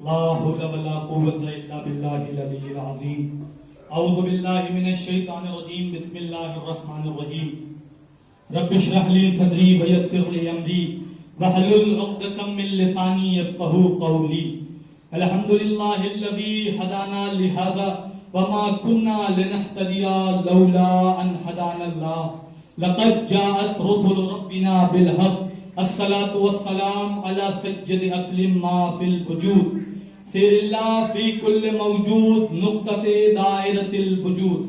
لا حول ولا قوة إلا بالله العلي العظيم. أعوذ بالله من الشيطان الرجيم. بسم الله الرحمن الرحيم. رب اشرح لي صدري ويسر لي أمري واحلل عقدة من لساني يفقهوا قولي. الحمد لله الذي هدانا لهذا وما كنا لنهتدي لولا أن هدانا الله. لقد جاءت رسل ربنا بالحق. الصلاة والسلام على سجد أسلم ما في الوجود. سیر اللہ فی کل موجود نقطۃ دائرۃ الوجود.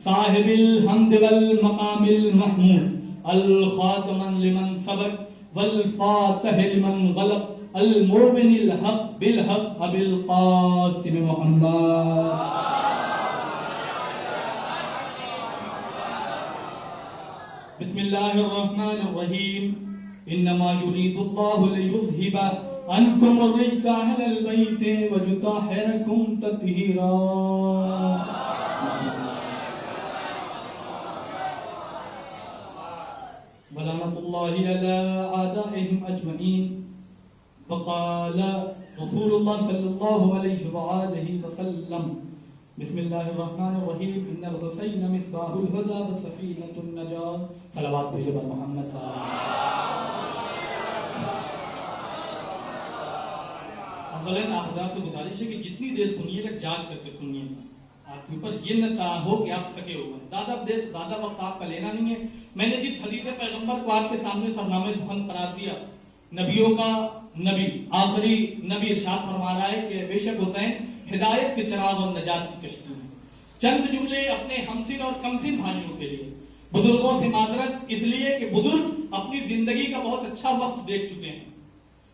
صاحب الحمد والمقام المحمود. الخاتم لمن سبق والفاتح لمن غلق. المؤمن الحق بالحق ابی القاسم محمد. بسم اللہ الرحمن الرحیم. انما يريد الله ليذهب عنكم الرجس اهل البيت ويطهركم تطهيرا. ولعنة الله على اعدائهم اجمعين. فقال رسول الله صلى الله عليه وآله وسلم. بسم الله الرحمن الرحيم. ان الحسين مصباح الهدى وسفينة النجاة. صلوات بھیجو بر محمد. اولاً آپ حضرات سے گزارش ہے کہ جتنی دیر سنیے گا جاگ کر کے سنیے گا. آپ کے اوپر یہ نہ ہو کہ آپ تھکے ہوئے. زیادہ وقت آپ کا لینا نہیں ہے. میں نے جس حدیث پیغمبر کو آپ کے سامنے سرنامہ سخن قرار دیا، نبیوں کا نبی، آخری نبی ارشاد فرما رہا ہے کہ بے شک حسین ہدایت کے چراغ اور نجات کی کشتی ہے. چند جملے اپنے ہمسن اور کمسن بھائیوں کے لیے. بزرگوں سے معذرت اس لیے کہ بزرگ اپنی زندگی کا بہت اچھا وقت دیکھ چکے ہیں.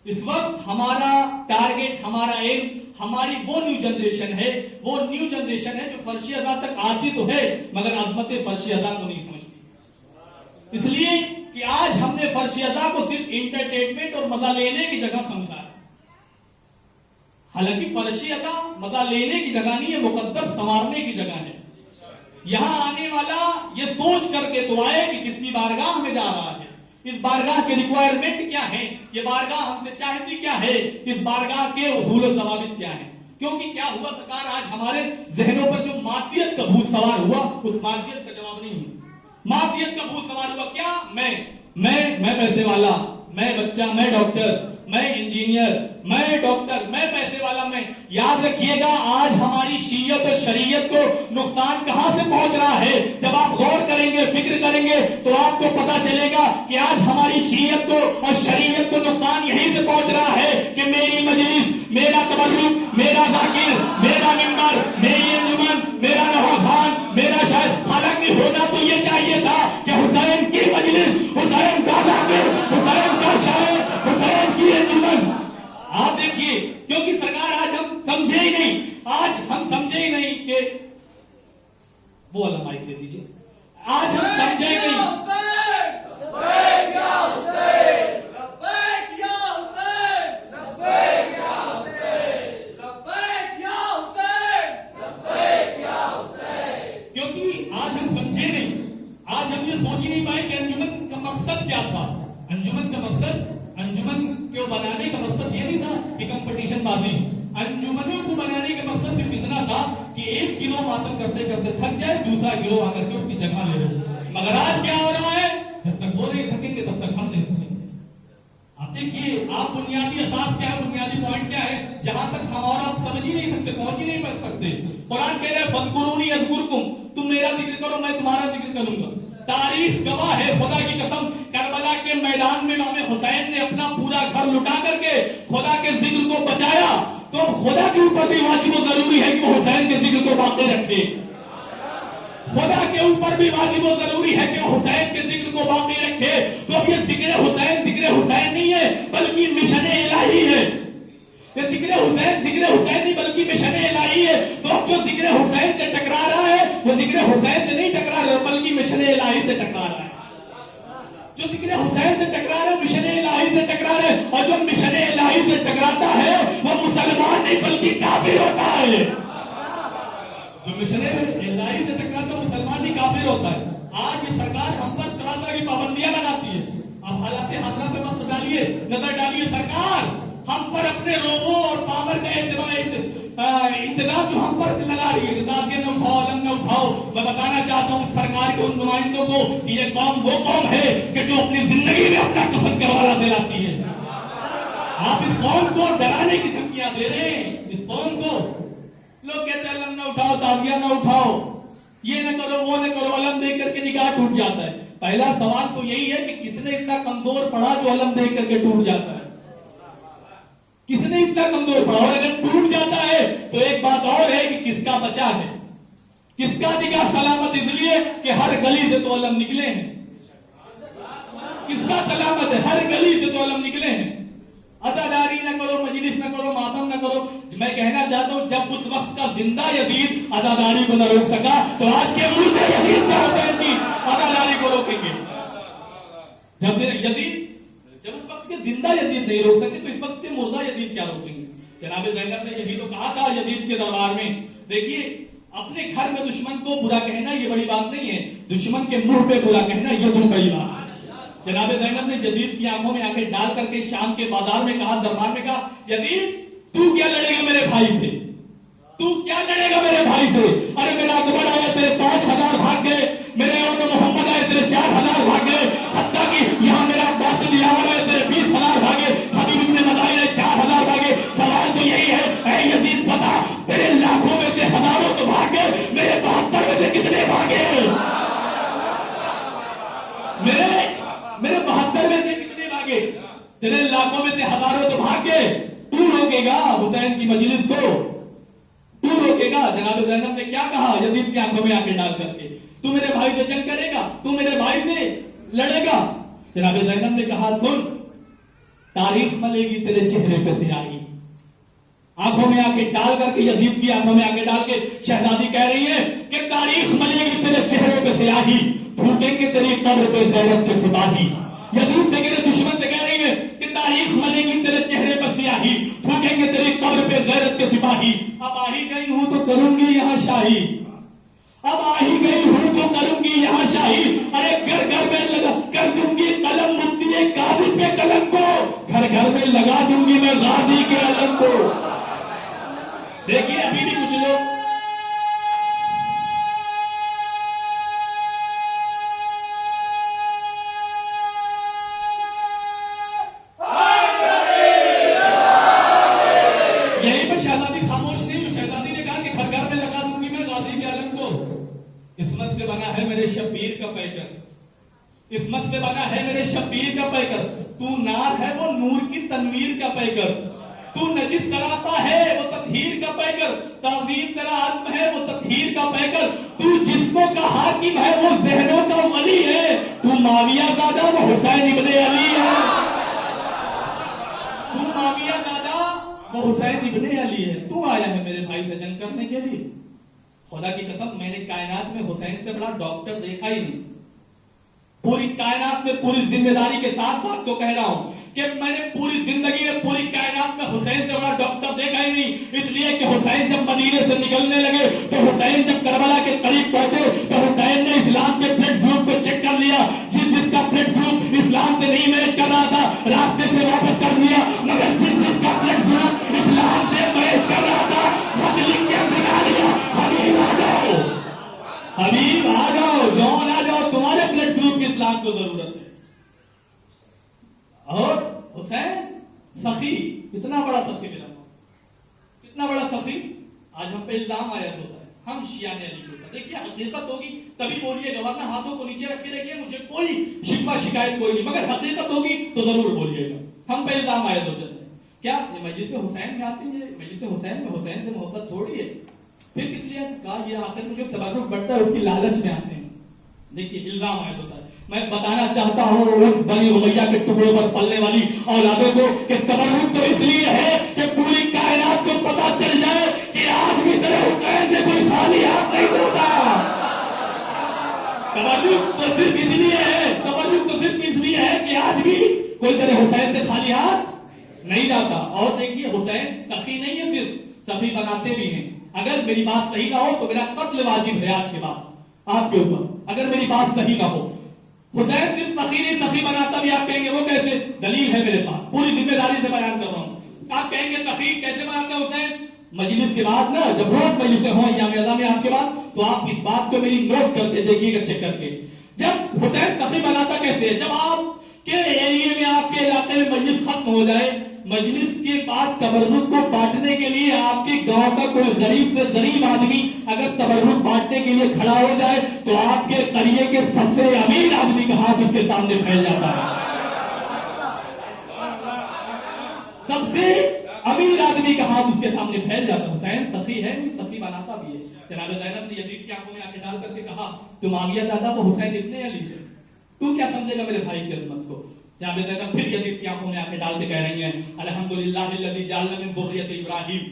اس وقت ہمارا ٹارگٹ، ہمارا ایم، ہماری وہ نیو جنریشن ہے جو فرشی ادا تک آتی تو ہے مگر عظمت فرشی ادا کو نہیں سمجھتی. اس لیے کہ آج ہم نے فرشی ادا کو صرف انٹرٹینمنٹ اور مزہ لینے کی جگہ سمجھا ہے. حالانکہ فرشی ادا مزہ لینے کی جگہ نہیں ہے، مقدر سنوارنے کی جگہ ہے. یہاں آنے والا یہ سوچ کر کے تو آئے کہ کس کی بارگاہ میں جا رہا ہے، اس بارگاہ کے ریکوائرمنٹ کیا ہے، یہ بارگاہ ہم سے چاہتی کیا ہے، اس بارگاہ کے اصول و ضوابط کیا ہیں. کیونکہ کیا ہوا سرکار، آج ہمارے ذہنوں پر جو مادیت کا بھوت سوار ہوا اس مادیت کا جواب نہیں ہے. مادیت کا بھوت سوار ہوا کیا، میں پیسے والا، میں بچہ، میں ڈاکٹر، میں انجینئر، میں ڈاکٹر، میں پیسے والا. میں یاد رکھیے گا آج ہماری شیعت اور شریعت کو نقصان کہاں سے پہنچ رہا ہے. جب آپ غور کریں گے، فکر کریں گے تو آپ کو پتا چلے گا کہ آج ہماری شیعت کو اور شریعت کو نقصان یہیں سے پہنچ رہا ہے کہ میری مجلس، میرا تبرک، میرا ذاکر، میرا ممبر، میری انجمن، میرا نواخوان، میرا شاید. حالانکہ ہونا تو یہ چاہیے تھا کہ حسین کی مجلس، حسین کا ذاکر، حسین کا شاعر، حسین کی انجمن. آپ دیکھیے، کیونکہ سرکار آج ہم سمجھے ہی نہیں، آج ہم سمجھے ہی نہیں کہ وہ والا مائک دے دیجیے. آج ہم سمجھے ہی نہیں. کیونکہ آج ہم سمجھے نہیں، آج ہم یہ سوچ نہیں پائے کہ انجمن کا مقصد کیا تھا. انجمن کا مقصد، انجمن کو بنانے کا مقصد یہ نہیں تھا کہ کمپٹیشن بازی. انجمنوں کو بنانے کا مقصد صرف اتنا تھا کہ ایک گروہ ماتم کرتے کرتے تھک جائے، دوسرا گروہ آ کر کے اس کی جگہ لے لے. مگر آج کیا ہو رہا ہے، جب تک وہ نہیں تھکیں گے تب تک ہم نہیں تھکیں گے. آپ دیکھیے، آپ بنیادی اساس کیا ہے، بنیادی پوائنٹ کیا ہے، جہاں تک ہم اور آپ سمجھ ہی نہیں سکتے، پہنچ ہی نہیں پڑ سکتے. قرآن کہہ رہا ہے فَاذْكُرُونِي أَذْكُرْكُمْ، تم میرا ذکر کرو میں تمہارا ذکر کروں گا. تاریخ گواہ ہے، خدا کی قسم، کربلا کے میدان میں امام حسین نے اپنا پورا گھر لٹا کر کے خدا کے ذکر کو بچایا. تو خدا کے اوپر بھی واجب و ضروری ہے کہ وہ حسین کے ذکر کو باقی رکھے. خدا کے اوپر بھی واجب و ضروری ہے کہ وہ حسین کے ذکر کو باقی رکھے. تو اب یہ ذکر حسین نہیں ہے بلکہ مشن الہی ہے. یہ ذکر حسین نہیں بلکہ مشن الہی ہے. تو اب جو ذکر حسین سے ٹکرا رہا ہے وہ ذکر حسین سے نہیں ٹکرا رہا بلکہ مشن الہی سے ٹکرا رہا ہے. جو ذکر حسین سے ٹکرا رہا ہے مشن الہی سے ٹکرا رہا ہے. اور جو مشن الہی سے ٹکراتا ہے وہ مسلمان نہیں بلکہ کافر ہوتا ہے. جو مشن الہی سے ٹکراتا ہے مسلمان نہیں کافر ہوتا ہے. آج یہ سرکار ہم پر طرح طرح کی پابندیاں لگاتی ہے. اب حالات حاضرہ پہ وقت ڈالیے، نظر ڈالیے. سرکار ہم پر اپنے روبوں اور پاور کا اعتبار یہ دادیاں نہ اٹھاؤ، علم نہ اٹھاؤ. میں بتانا چاہتا ہوں سرکار کے ان نمائندوں کو کہ یہ قوم وہ قوم ہے کہ جو اپنی زندگی میں اپنا کفن کروانا دلاتی ہے. آپ اس قوم کو ڈرانے کی دھمکیاں دے رہے ہیں. اس قوم کو لوگ کہتے ہیں علم نہ اٹھاؤ، دادیاں نہ اٹھاؤ، یہ نہ کرو وہ نہ کرو، علم دیکھ کر کے نگاہ ٹوٹ جاتا ہے. پہلا سوال تو یہی ہے کہ کس نے اتنا کمزور پڑھا جو علم دیکھ کر کے ٹوٹ جاتا ہے؟ کس نے اتنا کمزور پڑھا؟ اور اگر ٹوٹ جاتا ہے تو ایک بات اور ہے کہ کس کا بچا ہے، کس کا نگاہ سلامت، اس لیے کہ ہر گلی سے تو علم نکلے ہیں. کس کا سلامت ہے؟ ہر گلی سے تو علم نکلے ہیں. عزاداری نہ کرو، مجلس نہ کرو، ماتم نہ کرو. میں کہنا چاہتا ہوں جب اس وقت کا زندہ یزید عزاداری کو نہ روک سکا تو آج کے مردے یزید کیا حسین کی عزاداری کو روکیں گے؟ جب اس وقت کے زندہ یزید نہیں روک سکتے تو اس وقت کے مردہ یزید کیا روکیں گے؟ جناب زینب نے یہی تو کہا تھا یزید کے دربار میں. دیکھیے اپنے گھر میں دشمن کو برا کہنا یہ بڑی بات نہیں ہے، دشمن کے منہ پہ برا کہنا یہ تو بڑی بات ہے. جناب زینب نے یزید کی آنکھوں میں آنکھیں ڈال کر کے شام کے بازار میں کہا، دربار میں کہا، یزید تو کیا لڑے گا میرے بھائی سے؟ تو کیا لڑے گا میرے بھائی سے؟ ارے میرا اکبر آیا تیرے 5000 بھاگ گئے، میرے اور محمد آئے تیرے 4000 بھاگ گئے، حتیٰ کہ یہاں میرا عباس بن یاور آئے تیرے 20000 بھاگے، حبیب ابن مظاہر 4000 بھاگے. سوال تو یہی ہے اے یزید بتا تیرے لاکھوں میں سے ہزاروں تو بھاگ گئے، میرے 72 میں سے کتنے بھاگے؟ میرے 72 میں سے کتنے بھاگے؟ تیرے لاکھوں میں سے ہزاروں تو بھاگ گئے. تو روکے گا حسین کی مجلس کو؟ تو روکے گا؟ جناب زینب نے کیا کہا یزید کی آنکھوں میں آنکھیں ڈال کر کے؟ تو میرے بھائی سے جنگ کرے گا؟ تو میرے بھائی سے لڑے گا؟ جناب زینب نے کہا سن، تاریخ ملے گی تیرے چہرے پہ سیاہی. آنکھوں میں آنکھیں ڈال کر کے یزید کی آنکھوں میں آنکھیں ڈال کے شہزادی کہہ رہی ہے کہ تاریخ ملے گی تیرے چہرے پہ سیاہی، پھوٹیں گے تیری قبر پہ غیرت کے سپاہی. یزید سے میرے دشمن سے کہہ رہی ہے کہ تاریخ ملے گی تیرے چہرے پر سیاہی، پھوٹیں گے تیری قبر پہ غیرت کے سپاہی. اب آ ہی گئی ہوں تو کروں گی یہاں شاہی، اب آ ہی گئی ہوں تو کروں گی یہاں شاہی. ارے گھر گھر میں لگا کر دوں گی قلم مفتی کاذب پہ قلم کو، گھر گھر میں لگا دوں گی میں غازی کے علم کو. دیکھیے ابھی بھی کچھ لوگ عصمت سے بنا ہے میرے شبیر کا پیکر، تو نار ہے وہ نور کی تنویر کا پیکر، تو نجس سراپا ہے وہ تطہیر کا پیکر، تعظیم تیرا عزم ہے وہ تطہیر کا پیکر، تو جسموں کا حاکم ہے وہ ذہنوں کا ولی ہے، تو معاویہ زادہ وہ حسین ابن علی ہے، تو معاویہ زادہ وہ حسین ابن علی ہے. تو آیا ہے میرے بھائی سے جنگ کرنے کے لیے. خدا کی قسم میں نے کائنات میں حسین سے بڑا ڈاکٹر دیکھا ہی نہیں. پوری کائنات میں پوری ذمہ داری کے ساتھ بات کو کہہ رہا ہوں کہ میں نے پوری زندگی میں پوری کائنات میں حسین سے بڑا ڈاکٹر دیکھا ہی نہیں. اس لیے کہ حسین جب مدینے سے نکلنے لگے تو حسین جب کربلا کے قریب پہنچے تو حسین نے اسلام کے بلڈ گروپ کو چیک کر لیا. جس کا بلڈ گروپ اسلام سے نہیں میچ کر رہا تھا راستے سے واپس کر دیا، مگر جس کا بلڈ گروپ اسلام سے میچ کر رہا تھا خط لکھ کے بنا لیا، حبیب آ جاؤ، حبیب آ جاؤ، جون آ جاؤ، تمہارے بلڈ گروپ کی اسلام کو ضرورت ہے. اور حسین سخی، اتنا بڑا سخی میرا، اتنا بڑا سخی. آج ہم پہ الزام آیا ہوتا ہے ہم شیعہ علی ہوتا. دیکھیے حقیقت ہوگی تبھی بولیے گا، ورنہ ہاتھوں کو نیچے رکھے رکھیے، مجھے کوئی شکوہ شکایت کوئی نہیں، مگر حقیقت ہوگی تو ضرور بولیے گا. ہم پہ الزام آیا ہوتا ہے کیا یہ مجلس حسین میں آتے ہیں؟ مجلس حسین میں حسین سے محبت تھوڑی ہے. پھر کس لیے کہا یہ آخر مجھے تبرک بڑھتا ہے اس کی لالچ میں آتے ہیں. دیکھیے الزام عائد ہوتا ہے. میں بتانا چاہتا ہوں بنی امیہ کے ٹکڑوں پر پلنے والی اولادوں کو کہ تبرک تو اس لیے ہے کہ پوری کائنات کو پتا چل جائے کہ آج بھی تیرے حسین سے کوئی خالی ہاتھ نہیں ہوتا. تبرک تو صرف اس لیے ہے، تبرک تو صرف اس لیے ہے کہ آج بھی کوئی تیرے حسین سے خالی ہاتھ نہیں جاتا. اور دیکھیے حسین سخی نہیں ہے، صرف سخی بناتے بھی ہیں. اگر میری بات صحیح نہ ہو تو میرا قتل واجب ہے آج کے بعد آپ کے اوپر، اگر میری بات صحیح نہ ہو. حسین صرف سخی نہیں، سخی بناتا بھی. آپ کہیں گے وہ کیسے؟ دلیل ہے میرے پاس، پوری ذمہ داری سے بیان کر رہا ہوں. آپ کہیں گے سخی کیسے بناتا ہے حسین؟ مجلس کے بعد نا جب روز مجلسیں ہوں ایام اعظام میں آپ کے بعد تو آپ اس بات کو میری نوٹ کر کے دیکھیے گا چیک کر کے. جب حسین تقی بناتا کیسے جب آپ کے ایریے میں آپ کے علاقے میں مجلس ختم ہو جائے مجلس کے بعد تبرک کو بانٹنے کے لیے آپ کے گاؤں کا کوئی غریب سے غریب آدمی اگر تبرک بانٹنے کے لیے کھڑا ہو جائے تو آپ کے قریے کے سب سے امیر آدمی کا ہاتھ اس کے سامنے پھیل جاتا ہے. سب سے امیر آدمی کا ہاتھ اس کے سامنے پھیل جاتا. حسین سخی ہے نہیں سخی بناتا بھی ہے. جناب زینب نے یزید کی آنکھوں میں آنکھیں ڈال کر کے کہا تو معاویہ دادا وہ حسین اتنے علی ہے تو کیا سمجھے گا میرے بھائی کی عظمت کو. جناب زینب پھر یزید کی آنکھوں میں آنکھیں ڈال کے کہہ رہی ہیں الحمدللہ الذی جعلنا من ذریۃ ابراہیم.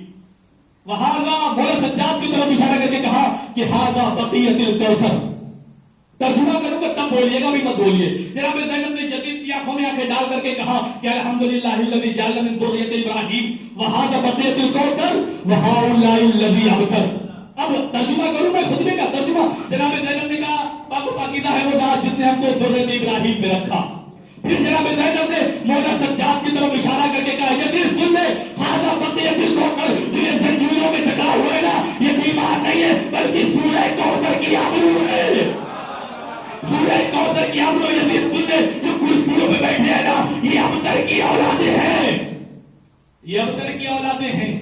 وہذا مولا سجاد کی طرف اشارہ کر کے کہا کہ ھذا بقیۃ الکوثر. ترجمہ کروں گا تب بولیے گا بھی مت بولیے. جناب زینب نے یزید کی آنکھوں میں آنکھیں ڈال کر کے کہا کہ الحمدللہ الذی جعلنا من ذریۃ ابراہیم وھذا بقیۃ الکوثر وھؤلاء الذی ابتر. اب ترجمہ کروں میں خطبے کا ترجمہ. جناب زینب نے کہا پاک و پاکیزہ ہے وہ ذات جس نے ہم کو ذریۃ ابراہیم میں رکھا. پھر جناب زینب نے مولا سجاد کی طرف اشارہ کر کے کہا یزید سن لے ھذا بقیۃ الکوثر. یہ زنجیروں میں جکڑا ہوا ہے نا یہ بیمار نہیں ہے بلکہ سورہ کوثر کی آبرو ہے. سورہ کوثر کی آبرو. یزید سن لے جو کرسیوں پہ بیٹھے ہیں نا یہ ابتر کی اولادیں ہیں. یہ ابتر کی اولادیں ہیں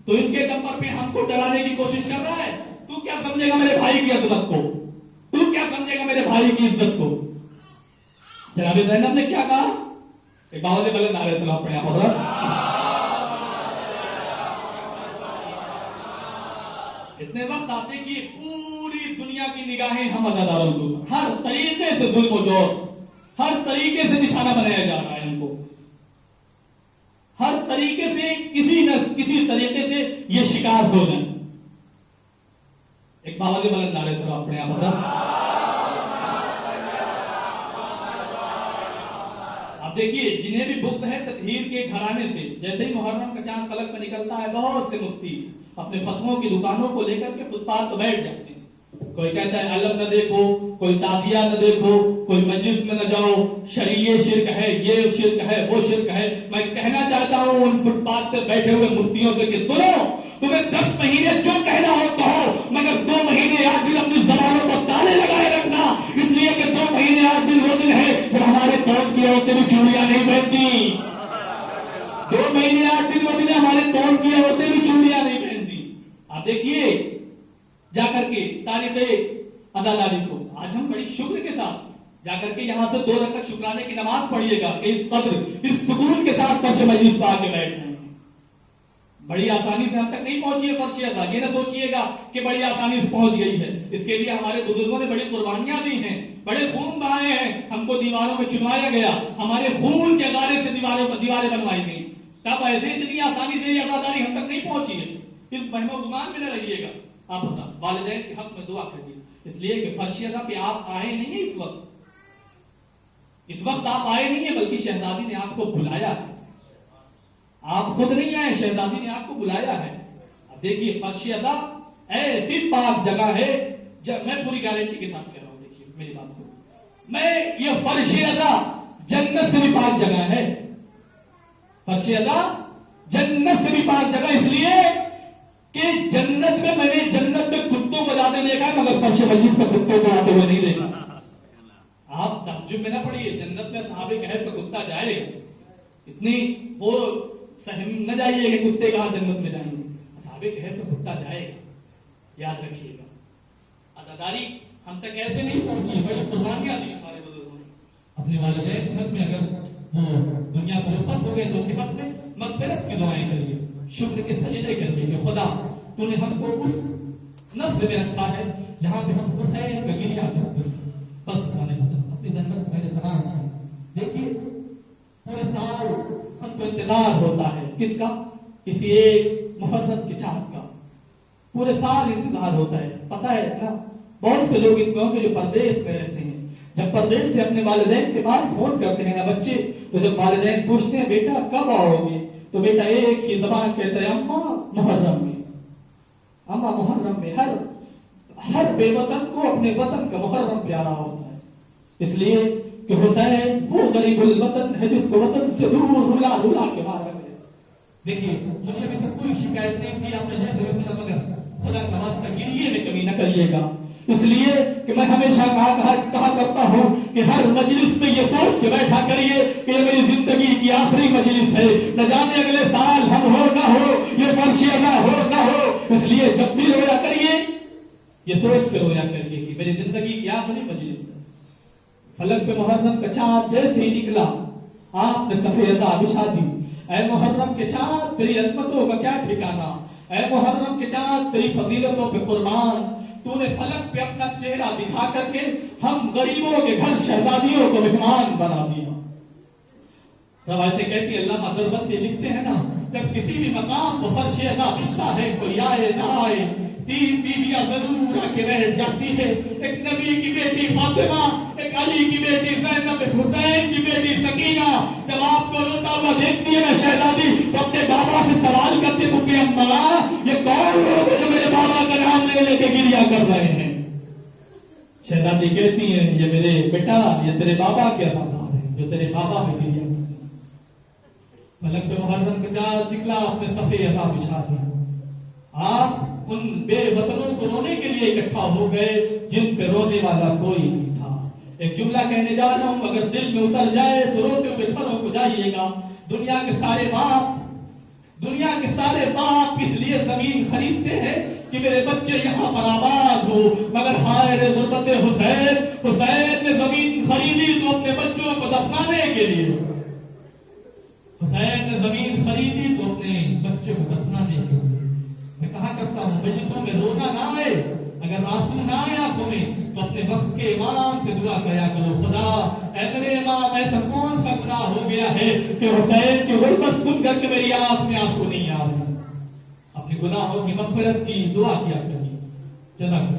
تو ان کے دم پر ہم کو ڈرانے کی کوشش کر رہا ہے. تو کیا سمجھے گا میرے بھائی کی عظمت کو. تو کیا سمجھے گا میرے بھائی کی عزت کو. جناب زینب نے کیا کہا ایک باوجہ بلند نعرہ سلام پڑھیں آپ حضرات. اتنے وقت آپ دیکھیے پوری دنیا کی نگاہیں ہم عزاداروں کو ہر طریقے سے ظلم و جور ہر طریقے سے نشانہ بنایا جا رہا ہے. ان کو ہر طریقے سے کسی نہ کسی طریقے سے یہ شکار ہو جائیں. ایک باوجہ بلند نعرہ سلام پڑھیں آپ حضرات. دیکھیے جنہیں بھی بغض ہے تطہیر کے گھرانے سے جیسے ہی محرم کا چاند فلک پہ نکلتا ہے بہت سے مفتی اپنے فتووں کی دکانوں کو لے کر کے فٹ پاتھ پہ بیٹھ جاتے ہیں. کوئی کہتا ہے علم نہ دیکھو کوئی تعزیہ نہ دیکھو کوئی مجلس میں نہ جاؤ شریعہ شرک ہے یہ شرک ہے وہ شرک ہے. میں کہنا چاہتا ہوں ان فٹ پاتھ پہ بیٹھے ہوئے مفتیوں سے کہ سنو تمہیں 10 مہینے جو کہنا ہو کہو مگر 2 مہینے آج بھی اپنی زبانوں پر تالے لگائے رکھنا. اس لیے کہ 2 مہینے آج دن وہ دن ہے جب ہمارے قوم کی عورتیں بھی چوڑیاں نہیں پہنتی. 2 مہینے آج دن وہ دن ہے ہمارے قوم کی عورتیں بھی چوڑیاں نہیں پہنتی. آپ دیکھیے جا کر کے تاریخ عزاداری کو آج ہم بڑی شکر کے ساتھ جا کر کے یہاں سے 2 رکعت شکرانے کی نماز پڑھیے گا کہ اس قدر اس سکون کے ساتھ فرش مجلس پہ آ کے بیٹھ رہے ہیں. بڑی آسانی سے ہم تک نہیں پہنچی ہے فرش ادا. یہ نہ سوچیے گا کہ بڑی آسانی سے پہنچ گئی ہے. اس کے لیے ہمارے بزرگوں نے بڑی قربانیاں دی ہیں بڑے خون بہائے ہیں. ہم کو دیواروں میں چنوایا گیا ہمارے خون کے غارے سے دیواریں بنوائی گئی. تب ایسے اتنی آسانی سے یہ عزاداری ہم تک نہیں پہنچی ہے. اس وہم و گمان میں نہ رہیے گا. آپ بتا والدین کے حق میں دعا کریے اس لیے کہ فرش ادا پہ آپ آئے نہیں ہیں. اس وقت آپ آئے نہیں ہیں بلکہ شہزادی نے آپ کو بلایا ہے. آپ خود نہیں آئے شہزادی نے آپ کو بلایا ہے. اب دیکھیے فرش ادا ایسی پاک جگہ ہے میں پوری گارنٹی کے ساتھ کہہ رہا ہوں. دیکھیے میری بات کو میں یہ فرش ادا جنت سے بھی پاک جگہ ہے. فرش ادا جنت سے بھی پاک جگہ اس لیے کہ جنت میں نے جنت میں کتوں کو جاتے دیکھا ہے مگر فرش مجلس پہ کتوں کو آتے ہوئے نہیں دیکھا. آپ تعجب میں نہ پڑیے جنت میں صحابہ کہتے پہ کتا جائے گا اتنی وہ سہم نہ جائیے کہ کتے کہاں جنت میں جائیں گے. صحابہ کہتے پہ کتا جائے گا. یاد رکھیے گا عزاداری ہم تک ایسے نہیں پہنچی بڑی قربانیاں دی ہمارے بزرگوں نے اپنے والدین کے حق میں. اگر وہ دنیا کو رخصت ہو گئے تو ان کے حق میں مغفرت کی دعائیں کریے شکر کے سجدے کریے کہ خدا تو نے ہم کو اس نسل میں رکھا ہے جہاں پہ ہم حسین کا گریہ کرتے ہیں. بس اپنی زحمت میرے سلام. دیکھیے پورے سال ہم کو انتظار ہوتا ہے کس کا کسی ایک محرم کے چاند کا. پورے سال انتظار ہوتا ہے. پتہ ہے نا بہت سے لوگ اس قوم کے جو پردیس میں رہتے ہیں جب پردیس سے اپنے والدین کے پاس فون کرتے ہیں نا بچے تو جب والدین پوچھتے ہیں بیٹا کب آؤ گے تو بیٹا ایک ہی زبان کہتا ہے اماں محرم میں. اماں محرم میں. ہر بے وطن کو اپنے وطن کا محرم پیارا ہوتا ہے. اس لیے کہ حسین وہ غریب الوطن ہے جس کو وطن سے دور رلا رلا کے مارا گیا. دیکھیے مجھے ابھی تک کوئی شکایت نہیں تھی، آپ نے جیسے مگر خدا کا واسطہ گریے میں کمی نہ کریے گا، اس لیے کہ میں ہمیشہ کہا کرتا ہوں کہ ہر مجلس میں یہ سوچ کے بیٹھا کریے کہ یہ میری زندگی کی آخری مجلس ہے، نہ جانے اگلے سال ہم ہو نہ ہو، یہ فرش ادا ہو نہ ہو، اس لیے جب بھی رویا کریے یہ سوچ کے رویا کریے کہ میری زندگی کی آخری مجلس ہے۔ فلک پہ محرم کا چاند جیسے ہی نکلا آپ نے صفحہ ادا بچھا دی، اے محرم کے چاند تیری عظمتوں کا کیا ٹھکانا، اے محرم کے چاند تیری فضیلتوں پہ قربان، تو نے فلک پہ اپنا چہرہ دکھا کر کے ہم غریبوں کے گھر شہزادیوں کو مہمان بنا دیا۔ روایتیں کہتی ہیں علامہ دربندی لکھتے ہیں نا، جب کسی بھی مقام پر فرش ادا بچھتا ہے کوئی آئے نہ آئے، تین بیویاں ضرور آ کے بیٹھ جاتی ہے، ایک نبی کی بیٹی فاطمہ، ایک علی کی بیٹی زینب، حسین کی بیٹی سکینہ، جب آپ کو روتا ہوا دیکھتی ہے نا شہزادی تو اپنے بابا سے سوال کرتے کہ اماں یہ کون لوگ جو میرے بابا کا نام لے کے گریا کر رہے ہیں؟ شہزادی کہتی ہیں یہ میرے بیٹا یہ تیرے بابا کے افادار ہیں جو تیرے بابا میں گریا کرتے ہیں۔ فلک پہ محرم کا چاند نکلا، اپنے صفحے ادا بچھا دیا، آپ ان بے وطنوں کو رونے کے لیے اکٹھا ہو گئے جن پہ رونے والا کوئی نہیں تھا۔ ایک جملہ کہنے جا رہا ہوں، اگر دل میں اتر جائے تو روتے ہوئے تھروں کو جائیے گا۔ دنیا کے سارے باپ اس لیے زمین خریدتے ہیں کہ میرے بچے یہاں پر آباد ہو، مگر ہائے رے غربت حسین نے زمین خریدی تو اپنے بچوں کو دفنانے کے لیے، حسین نے زمین خریدی تو اپنے بچوں کو دفنانے کے لیے۔ میں کہا کرتا ہوں مجلسوں میں رونا نہ آئے، اگر آنسو نہ آئے آنکھوں میں تو اپنے وقت کے امام سے دعا کیا کرو، خدا اے میرے امام ایسا کون سا گناہ ہو گیا ہے کہ حسین کی غربت سن کر کے میری آنکھ میں آنسو نہیں آ رہے، اپنے گناہوں کی مغفرت کی دعا کیا کریے۔ جزاکم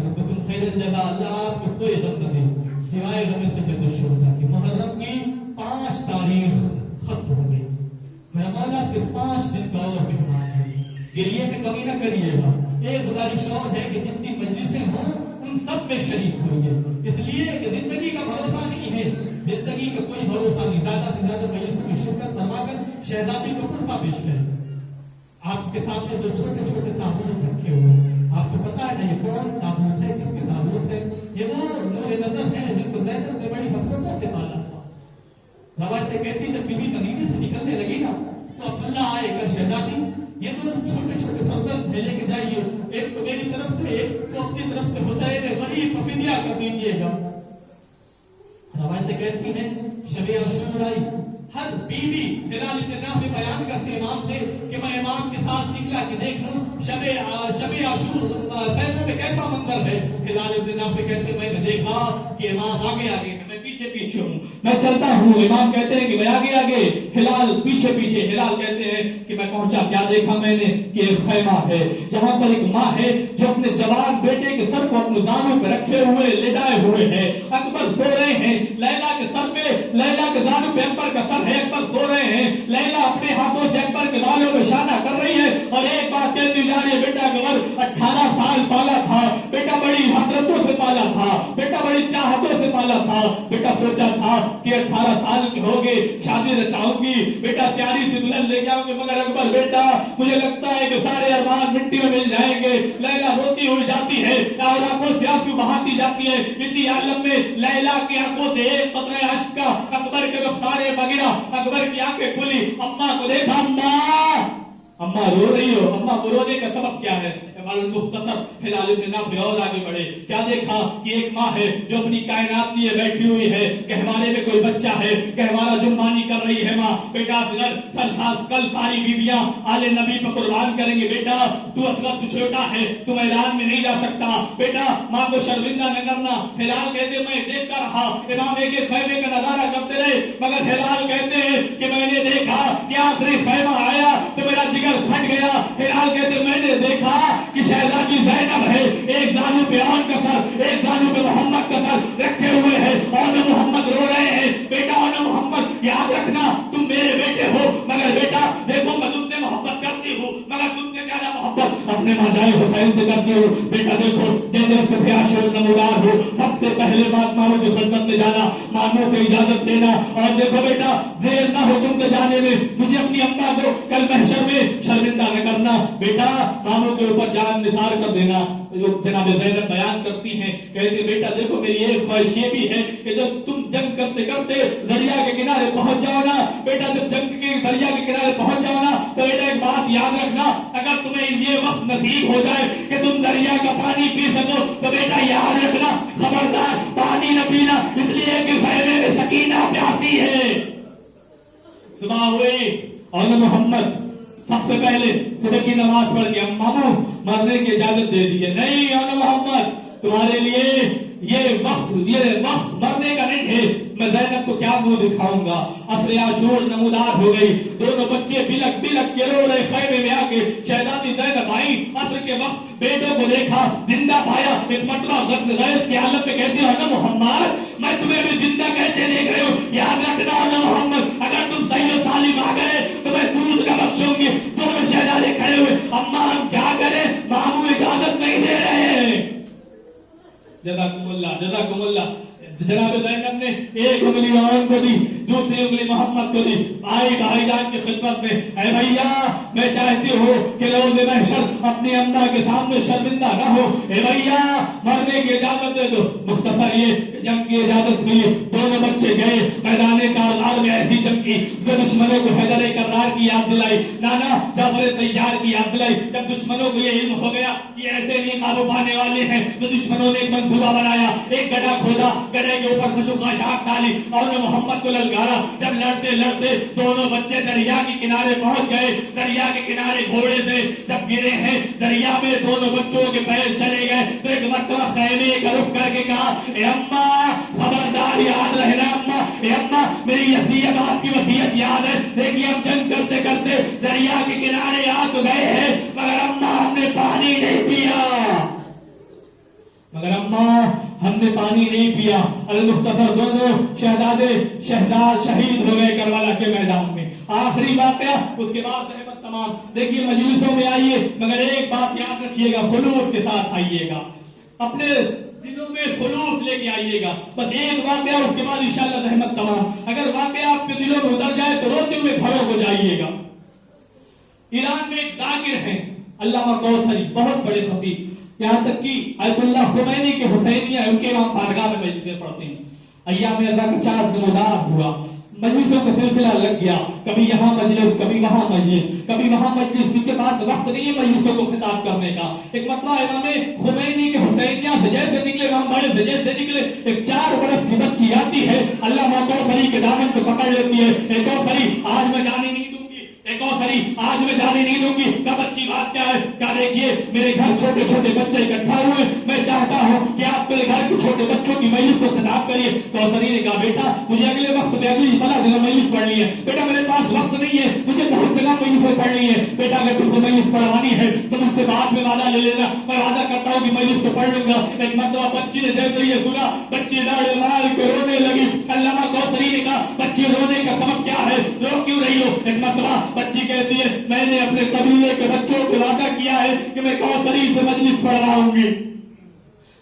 خیر الجزا، اللہ آپ کو کوئی غم نہ دے سوائے غم سے بدشورتا کہ محرم کی 5 تاریخ ختم ہو گئی، میرا مولا صرف 5 دن کا اور مہمان ہے، گریے میں کمی نہ کریے گا۔ ایک گزارش اور ہے کہ جتنی مجلسیں ہوں ان سب میں شریک ہوئیے، اس لیے کہ زندگی کا بھروسہ نہیں ہے، زندگی کا کوئی بھروسہ نہیں، زیادہ سے زیادہ مجلسوں میں شرکت فرما کر شہزادی کو فرصہ پیش کریں۔ آپ کے سامنے جو چھوٹے چھوٹے تابوت رکھے ہوئے ہیں، آپ کو پتا ہے نا یہ کون تابوت ہے، کس کے تابوت ہے؟ یہ وہ نور نظر ہے جن کو زینب نے بڑی حسرتوں سے پالا تھا۔ روایتیں کہتی جب بیوی مدینے سے نکلنے لگی نا تو عبداللہ آئے کر شہزادی یہ دو چھوٹے چھوٹے سرزد لے کے جائیے، ایک تو میری طرف سے ایک تو اپنی طرف سے حسین غریب کو فدیہ کر دیجیے گا۔ روایتیں کہتی ہیں شب عاشور آئی، ہر بیوی ہلال ابن نافع بیان کرتے امام سے کہ میں امام کے ساتھ نکلا کہ دیکھوں شب عاشور سینوں میں کیسا منظر ہے۔ ہلال ابن نافع کہتے میں نے دیکھا کہ امام آگے آگے ہے، میں پیچھے پیچھے ہوں، میں چلتا ہوں، امام کہتے ہیں کہ میں آگے آگے، ہلال پیچھے پیچھے۔ ہلال کہتے ہیں کہ میں پہنچا، کیا دیکھا میں نے کہ ایک خیمہ ہے جہاں پر ایک ماں ہے جو اپنے جوان بیٹے کے سر کو اپنے دانوں پہ رکھے ہوئے لٹائے ہوئے ہیں، اکبر سو رہے ہیں، لیلا کے سر پہ، لیلا کے دانوں پہ اکبر کا سر ہے، اکبر سو رہے ہیں، لیلا اپنے ہاتھوں سے اکبر کے بالوں پہ اشارہ کر رہی ہے اور ایک بات کہتی جا رہی ہے بیٹا اکبر 18 سال پالا تھا، بیٹا بڑی حسرتوں سے پالا تھا، بیٹا بڑی چاہتوں سے پالا تھا، بیٹا سوچا تھا کہ 18 سال کے ہوگے شادی رچاؤں گی، بیٹا پیاری سی دلہن لے کے آؤں گی، مگر اکبر بیٹا مجھے لگتا ہے کہ سارے ارمان مٹی میں مل جائیں گے۔ لیلا روتی ہوئی جاتی ہے اور آنکھوں سے آنسو بہاتی جاتی ہے، اسی عالم میں لیلا کی آنکھوں سے ایک قطرہ اشک کا اکبر کے رخسارے بگڑا، اکبر کی آنکھیں کھلی، اماں کو دیکھا، اماں رو رہی ہو، اماں کو رونے کا سبب کیا ہے؟ مختصر ہلال ابن نافع اور آگے بڑھے، کیا دیکھا کہ ایک ماں ہے جو اپنی کائنات لیے بیٹھی ہوئی ہے، گہوارے میں کوئی بچہ ہے، گہوارہ جمانی کر رہی ہے ماں، بیٹا اصغر کل ساری بیویاں آل نبی پر قربان کریں گے، بیٹا تو اصغر تو چھوٹا ہے، تو میدان میں نہیں جا سکتا، بیٹا ماں کو شرمندہ نہ کرنا۔ ہلال کہتے میں دیکھتا رہا، امام ایک خیمے کا نظارہ کرتے رہے، مگر ہلال کہتے ہیں کہ میں نے دیکھا کہ آخری خیمہ آیا تو میرا جگر پھٹ گیا۔ ہلال کہتے میں نے دیکھا کہ شہزادی زینب ہے، ایک دانو پہ آن کا سر، ایک دانو پہ محمد کا سر رکھے ہوئے ہیں، اور محمد رو رہے ہیں، بیٹا اور محمد یاد رکھنا تم میرے بیٹے ہو، مگر بیٹا دیکھو میں تم سے محبت کرتی ہوں، مگر تم سے زیادہ محبت اپنے ماں جائے حسین سے کرتی ہوں، بیٹا دیکھو جیسے عاشور نمودار ہو، سب سب سے پہلے بات ماموں کی خدمت میں جانا، ماموں کو اجازت دینا. اور دیکھو بیٹا دیر نہ ہو تم کے جانے میں، مجھے اپنی اماں کو کل محشر میں شرمندہ نہ کرنا. بیٹا ماموں کے اوپر جان نثار کر دینا. جناب زینب بیان کرتی ہیں، کہتے بیٹا دیکھو میری ایک خواہش یہ بھی ہے کہ جب تم جنگ کرتے کرتے دریا کے کنارے پہنچ جاؤ نا بیٹا، جب جنگ کے دریا کے کنارے پہنچ جاؤ نا تو بیٹا ایک بات یاد رکھنا، اگر تمہیں یہ وقت نصیب ہو جائے کہ تم دریا کا پانی پی سکو تو بیٹا یاد رکھنا خبردار پانی نہ پینا، اس لیے کہ خیمے میں سکینہ پیاسی ہے. صبح ہوئی اور محمد سب سے پہلے صبح کی نماز پڑھ کے ماموں مرنے کی اجازت دے دیجیے. نہیں اور محمد تمہارے لیے یہ وقت مرنے کا نہیں ہے. میں زینب کو کیا منہ دکھاؤں گا. عصر عاشور نمودار ہو گئی، دونوں بچے بلک بلک کے رو رہے. خیمے میں آ کے شہزادی زینب آئی، عصر کے وقت بیٹوں کو دیکھا زندہ پایا. ایک مرتبہ غیظ کی حالت میں کہتی ہے نا محمد میں تمہیں بھی زندہ کیسے دیکھ رہے ہو. یاد رکھنا نا محمد اگر تم صحیح و سالم آ گئے تو میں دودھ کا بخشوں گی. دونوں شہزادے کھڑے ہوئے، اماں ہم کیا کریں، ماموں اجازت نہیں دے رہے. جزاکم اللہ جزاکم اللہ. جناب زینب نے ایک انگلی ان کو دی، دوسری انگلی محمد کو دی. آئی بھائی جان کی خدمت میں، اے بھیا میں چاہتی ہوں کہ روز محشر اپنی اماں کے سامنے شرمندہ نہ ہو. اے بھیا مرنے کی اجازت دے دو. مختصر یہ جنگ کی اجازت ملی، دونوں بچے گئے میدان کارزار میں. ایسی جنگ کی جو دشمنوں کو حیدر کرار کی یاد دلائی، نانا جعفر طیار کی یاد دلائی. جب دشمنوں کو یہ علم ہو گیا کہ ایسے نہیں قابو پانے والے ہیں تو دشمنوں نے ایک منصوبہ بنایا، ایک گڑھا کھودا، گڑھے کے اوپر خشک کا شاخ ڈالی اور نے محمد کو للکارا. جب لڑتے لڑتے دونوں بچے دریا کے کنارے پہنچ گئے، دریا کے کنارے گھوڑے سے جب گرے ہیں دریا میں دونوں بچوں کے پیر چلے گئے تو ایک مرتبہ خیمے کا رخ کر کے کہا اے اماں خبردار یاد رہنا اماں، اے اماں میری وصیت آپ کی وصیت یاد ہے. دیکھیے ہم جنگ کرتے کرتے دریا کے کنارے آ تو گئے ہیں مگر اماں ہم نے پانی نہیں پیا، مگر اماں ہم نے پانی نہیں پیا. المختصر دونوں شہزاد شہید ہو گئے کربلا کے میدان میں. آخری واقعہ اس کے بعد رحمت تمام. دیکھیے مجلسوں میں آئیے مگر ایک بات یاد رکھیے گا، خلوص کے ساتھ آئیے گا، اپنے دلوں میں خلوص لے کے آئیے گا. بس ایک واقعہ اس کے بعد انشاءاللہ رحمت تمام. اگر واقعہ آپ کے دلوں میں اتر جائے تو روتے ہوئے گھروں کو جائیے گا. ایران میں ایک ذاکر ہیں علامہ کوثری، بہت بڑے خطیب، یہاں تک کہ آیت اللہ خمینی کے حسینیہ ان کے امام بارگاہ میں مجلسیں پڑھتے ہیں. ایام ازا کا چاند نمودار ہوا، مجلسوں کا سلسلہ لگ گیا، کبھی یہاں مجلس کبھی وہاں مجلس کبھی وہاں مجلس. ان کے پاس وقت نہیں ہے مجلسوں کو خطاب کرنے کا. ایک مرتبہ امام خمینی کے حسینیہ سے جیسے نکلے، امام بڑے سے جیسے نکلے، ایک 4 برس کی بچی آتی ہے علامہ کوثری کے دامن سے پکڑ لیتی ہے. اے کوثری آج میں جانے نہیں دوں گی، اے کوثری آج میں جانے نہیں دوں گی. کب اچھی بات کیا ہے، کیا دیکھیے میرے گھر چھوٹے چھوٹے بچے اکٹھا ہوئے، میں چاہتا ہوں کہ آپ میرے گھر کے چھوٹے بچوں کی مجلس کو خطاب کریے. کوثری نے کہا بیٹا مجھے اگلے وقت میں اگلی فلاں جگہ مجلس پڑھنی ہے. بیٹا میرے پاس وقت نہیں ہے، مجھے بہت جگہ مجلس پڑھنی ہے. بیٹا اگر تم کو مجلس پڑھوانی ہے تو مجھ سے بعد میں وعدہ لے لینا، میں وعدہ کرتا ہوں کہ مجلس کو پڑھ لوں گا. ایک مرتبہ بچی نے جیسے یہ سنا بچی لاڑے مار کے رونے لگی. علامہ کوثری نے کہا بچی رونے کا سبب کیا ہے، رو کیوں رہی ہو. ایک مرتبہ بچی کہتی ہے میں نے اپنے قبیلے کے بچوں کو وعدہ کیا ہے کہ میں کوثری سے مجلس پڑھواؤں گی،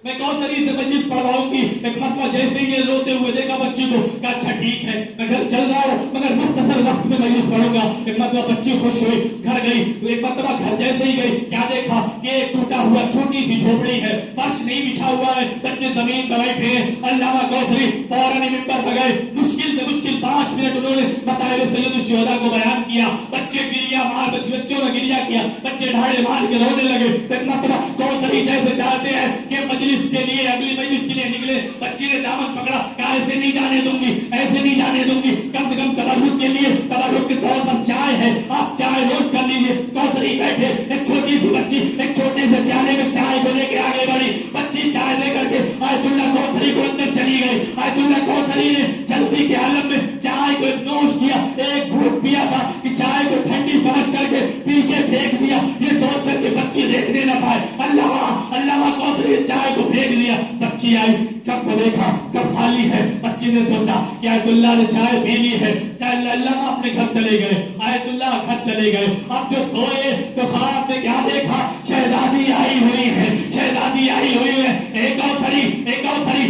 میں کوثری سے مجلس پڑھواؤں گی. ایک مرتبہ جیسے یہ روتے ہوئے دیکھا بچی کو، کہا اچھا ٹھیک ہے میں گھر چل رہا ہوں مگر مختصر وقت میں مجلس پڑھوں گا. ایک مرتبہ بچی خوش ہوئی، گھر گئی. ایک مرتبہ گھر جیسے ہی گئی کیا دیکھا کہ ایک ٹوٹا ہوا چھوٹی سی جھوپڑی ہے، فرش نہیں بچھا ہوا ہے، بچے زمین پر بیٹھے ہیں. علامہ کوثری فوراً ممبر پر گئے، مشکل سے مشکل 5 منٹ انہوں نے مطالب سید الشہداء کو بیان کیا. بچے گریا مار، بچوں نے گریا کیا، بچے ڈھاڑے مار کے رونے لگے. ایک مرتبہ کوثری جیسے چاہتے ہیں کہ مجلس کے لیے اگلی مجلس کے لیے نکلے، بچی نے دامن پکڑا، کہا ایسے نہیں جانے دوں گی، ایسے نہیں جانے دوں گی. کم سے کم تبرک کے لیے، تبرک کے طور پر چائے ہے، آپ چائے روز کر لیجیے. کوثری بیٹھے، ایک چھوٹی سی بچی ایک چھوٹے سے پیالے میں چائے کو لے کے آگے بڑھی. بچی چائے دے کر کے آیت اللہ کوثری کو اندر چلی گئی. آیت اللہ کوثری نے جلدی کے عالم میں چائے کو ایک نوش کیا، ایک گھونٹ پیا تھا کہ چائے کو ٹھنڈی سمجھ کر کے پیچھے پھینک دیا، یہ سوچ کر کے بچی دیکھنے نہ پائے. علامہ کوثری نے چائے کو پھینک دیا. بچی آئی، کب کو دیکھا کب خالی ہے. بچی نے سوچا کہ آیت اللہ نے چائے پی لی ہے. علامہ اپنے گھر چلے گئے، آیت اللہ گھر چلے گئے. اب جو سوئے تو خواب میں کیا دیکھا، شہزادی آئی ہوئی ہے، شہزادی آئی ہوئی ہے. ایک کوثری